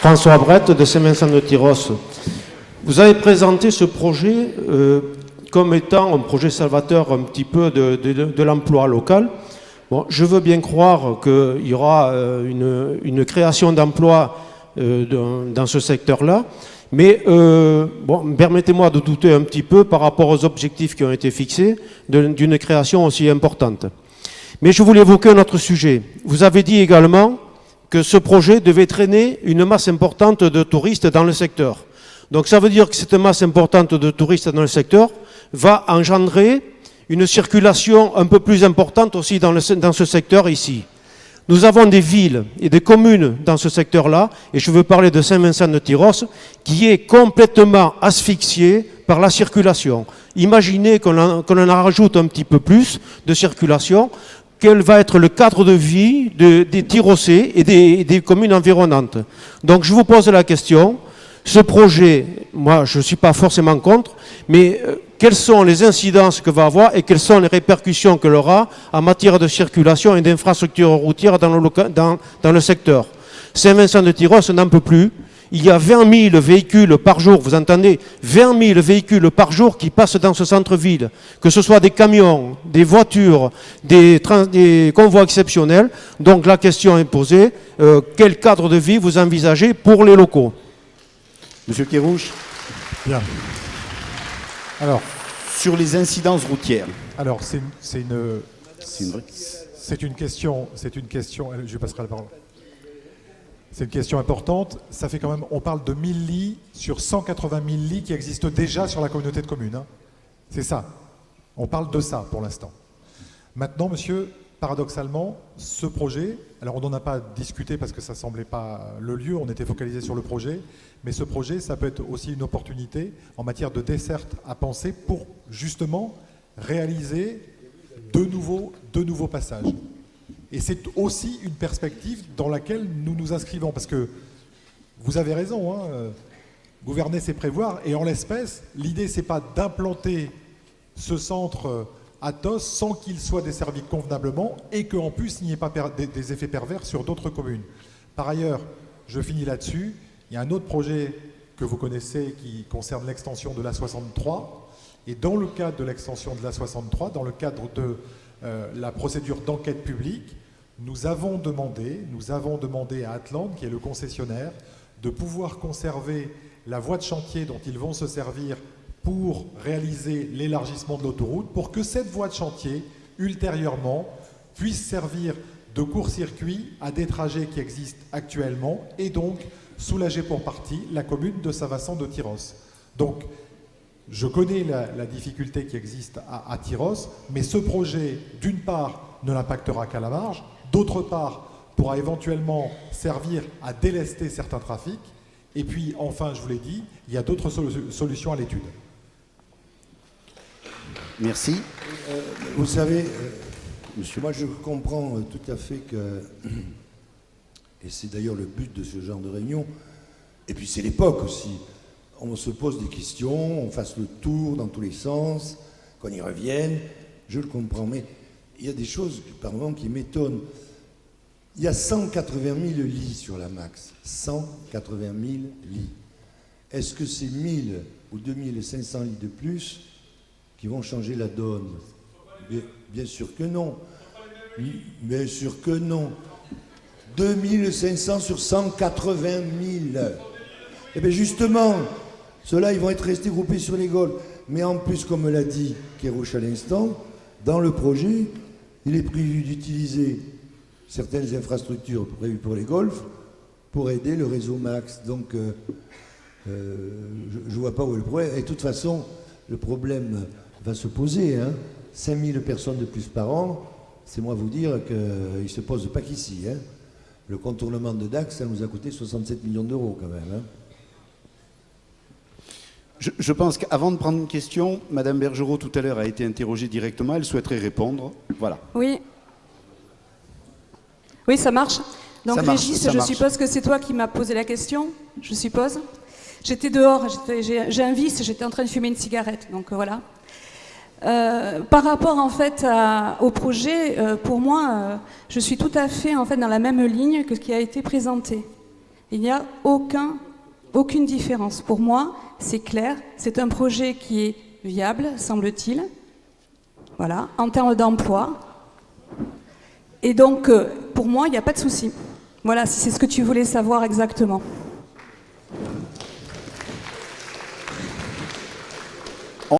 François Brett de Saint-Vincent-de-Tyrosse. Vous avez présenté ce projet comme étant un projet salvateur un petit peu de l'emploi local. Bon, je veux bien croire qu'il y aura une création d'emplois dans ce secteur-là, mais bon, permettez-moi de douter un petit peu par rapport aux objectifs qui ont été fixés d'une création aussi importante. Mais je voulais évoquer un autre sujet. Vous avez dit également que ce projet devait traîner une masse importante de touristes dans le secteur. Donc ça veut dire que cette masse importante de touristes dans le secteur va engendrer une circulation un peu plus importante aussi dans ce secteur ici. Nous avons des villes et des communes dans ce secteur-là, et je veux parler de Saint-Vincent-de-Tyrosse, qui est complètement asphyxiée par la circulation. Imaginez qu'on en rajoute un petit peu plus de circulation. Quel va être le cadre de vie des Tyrossais et des communes environnantes. Donc je vous pose la question, ce projet, moi je ne suis pas forcément contre, mais quelles sont les incidences que va avoir et quelles sont les répercussions que aura en matière de circulation et d'infrastructures routières dans le secteur. Saint-Vincent-de-Tyrosse n'en peut plus. Il y a 20 000 véhicules par jour, vous entendez, 20 000 véhicules par jour qui passent dans ce centre-ville, que ce soit des camions, des voitures, des convois exceptionnels. Donc la question est posée, quel cadre de vie vous envisagez pour les locaux? Monsieur Kerrouche. Bien. Alors, sur les incidences routières. Alors, c'est une question, je passerai la parole. C'est une question importante. Ça fait quand même, on parle de 1000 lits sur 180 000 lits qui existent déjà sur la communauté de communes. Hein. C'est ça. On parle de ça pour l'instant. Maintenant, monsieur, paradoxalement, ce projet, alors on n'en a pas discuté parce que ça ne semblait pas le lieu, on était focalisé sur le projet, mais ce projet, ça peut être aussi une opportunité en matière de desserte à penser pour justement réaliser de nouveaux passages. Et c'est aussi une perspective dans laquelle nous nous inscrivons, parce que vous avez raison, hein, gouverner c'est prévoir, et en l'espèce, l'idée c'est pas d'implanter ce centre Athos sans qu'il soit desservi convenablement et qu'en plus il n'y ait pas des effets pervers sur d'autres communes. Par ailleurs, je finis là-dessus, il y a un autre projet que vous connaissez qui concerne l'extension de l'A63, et dans le cadre de l'extension de l'A63, dans le cadre de la procédure d'enquête publique, nous avons demandé à Atlante, qui est le concessionnaire, de pouvoir conserver la voie de chantier dont ils vont se servir pour réaliser l'élargissement de l'autoroute, pour que cette voie de chantier, ultérieurement, puisse servir de court-circuit à des trajets qui existent actuellement et donc soulager pour partie la commune de Saint-Vincent-de-Tyrosse. Donc, je connais la difficulté qui existe à Tyrosse, mais ce projet, d'une part, ne l'impactera qu'à la marge, d'autre part, pourra éventuellement servir à délester certains trafics, et puis, enfin, je vous l'ai dit, il y a d'autres solutions à l'étude. Merci. Vous savez, moi je comprends tout à fait que, et c'est d'ailleurs le but de ce genre de réunion, et puis c'est l'époque aussi, on se pose des questions, on fasse le tour dans tous les sens, qu'on y revienne, je le comprends, mais il y a des choses par moment qui m'étonnent. Il y a 180 000 lits sur la MAX, 180 000 lits. Est-ce que c'est 1000 ou 2500 lits de plus qui vont changer la donne? Bien sûr que non. Bien sûr que non. 2500 sur 180 000. Eh bien justement, ceux-là, ils vont être restés groupés sur les golfs. Mais en plus, comme l'a dit Kerrouche à l'instant, dans le projet, il est prévu d'utiliser certaines infrastructures prévues pour les golfs pour aider le réseau MAX. Donc, je ne vois pas où est le problème. Et de toute façon, le problème va se poser. Hein. 5000 personnes de plus par an, c'est moi vous dire qu'il ne se pose pas qu'ici. Hein. Le contournement de Dax, ça nous a coûté 67 millions d'euros quand même. Hein. Je pense qu'avant de prendre une question, Madame Bergerot tout à l'heure a été interrogée directement, elle souhaiterait répondre. Voilà. Oui. Oui, ça marche. Donc Régis, je suppose que c'est toi qui m'as posé la question, je suppose. J'étais dehors, j'ai un vice, j'étais en train de fumer une cigarette, donc voilà. Par rapport en fait au projet, pour moi, je suis tout à fait en fait dans la même ligne que ce qui a été présenté. Il n'y a aucune différence. Pour moi, c'est clair, c'est un projet qui est viable, semble-t-il, voilà, en termes d'emploi. Et donc, pour moi, il n'y a pas de souci. Voilà, si c'est ce que tu voulais savoir exactement.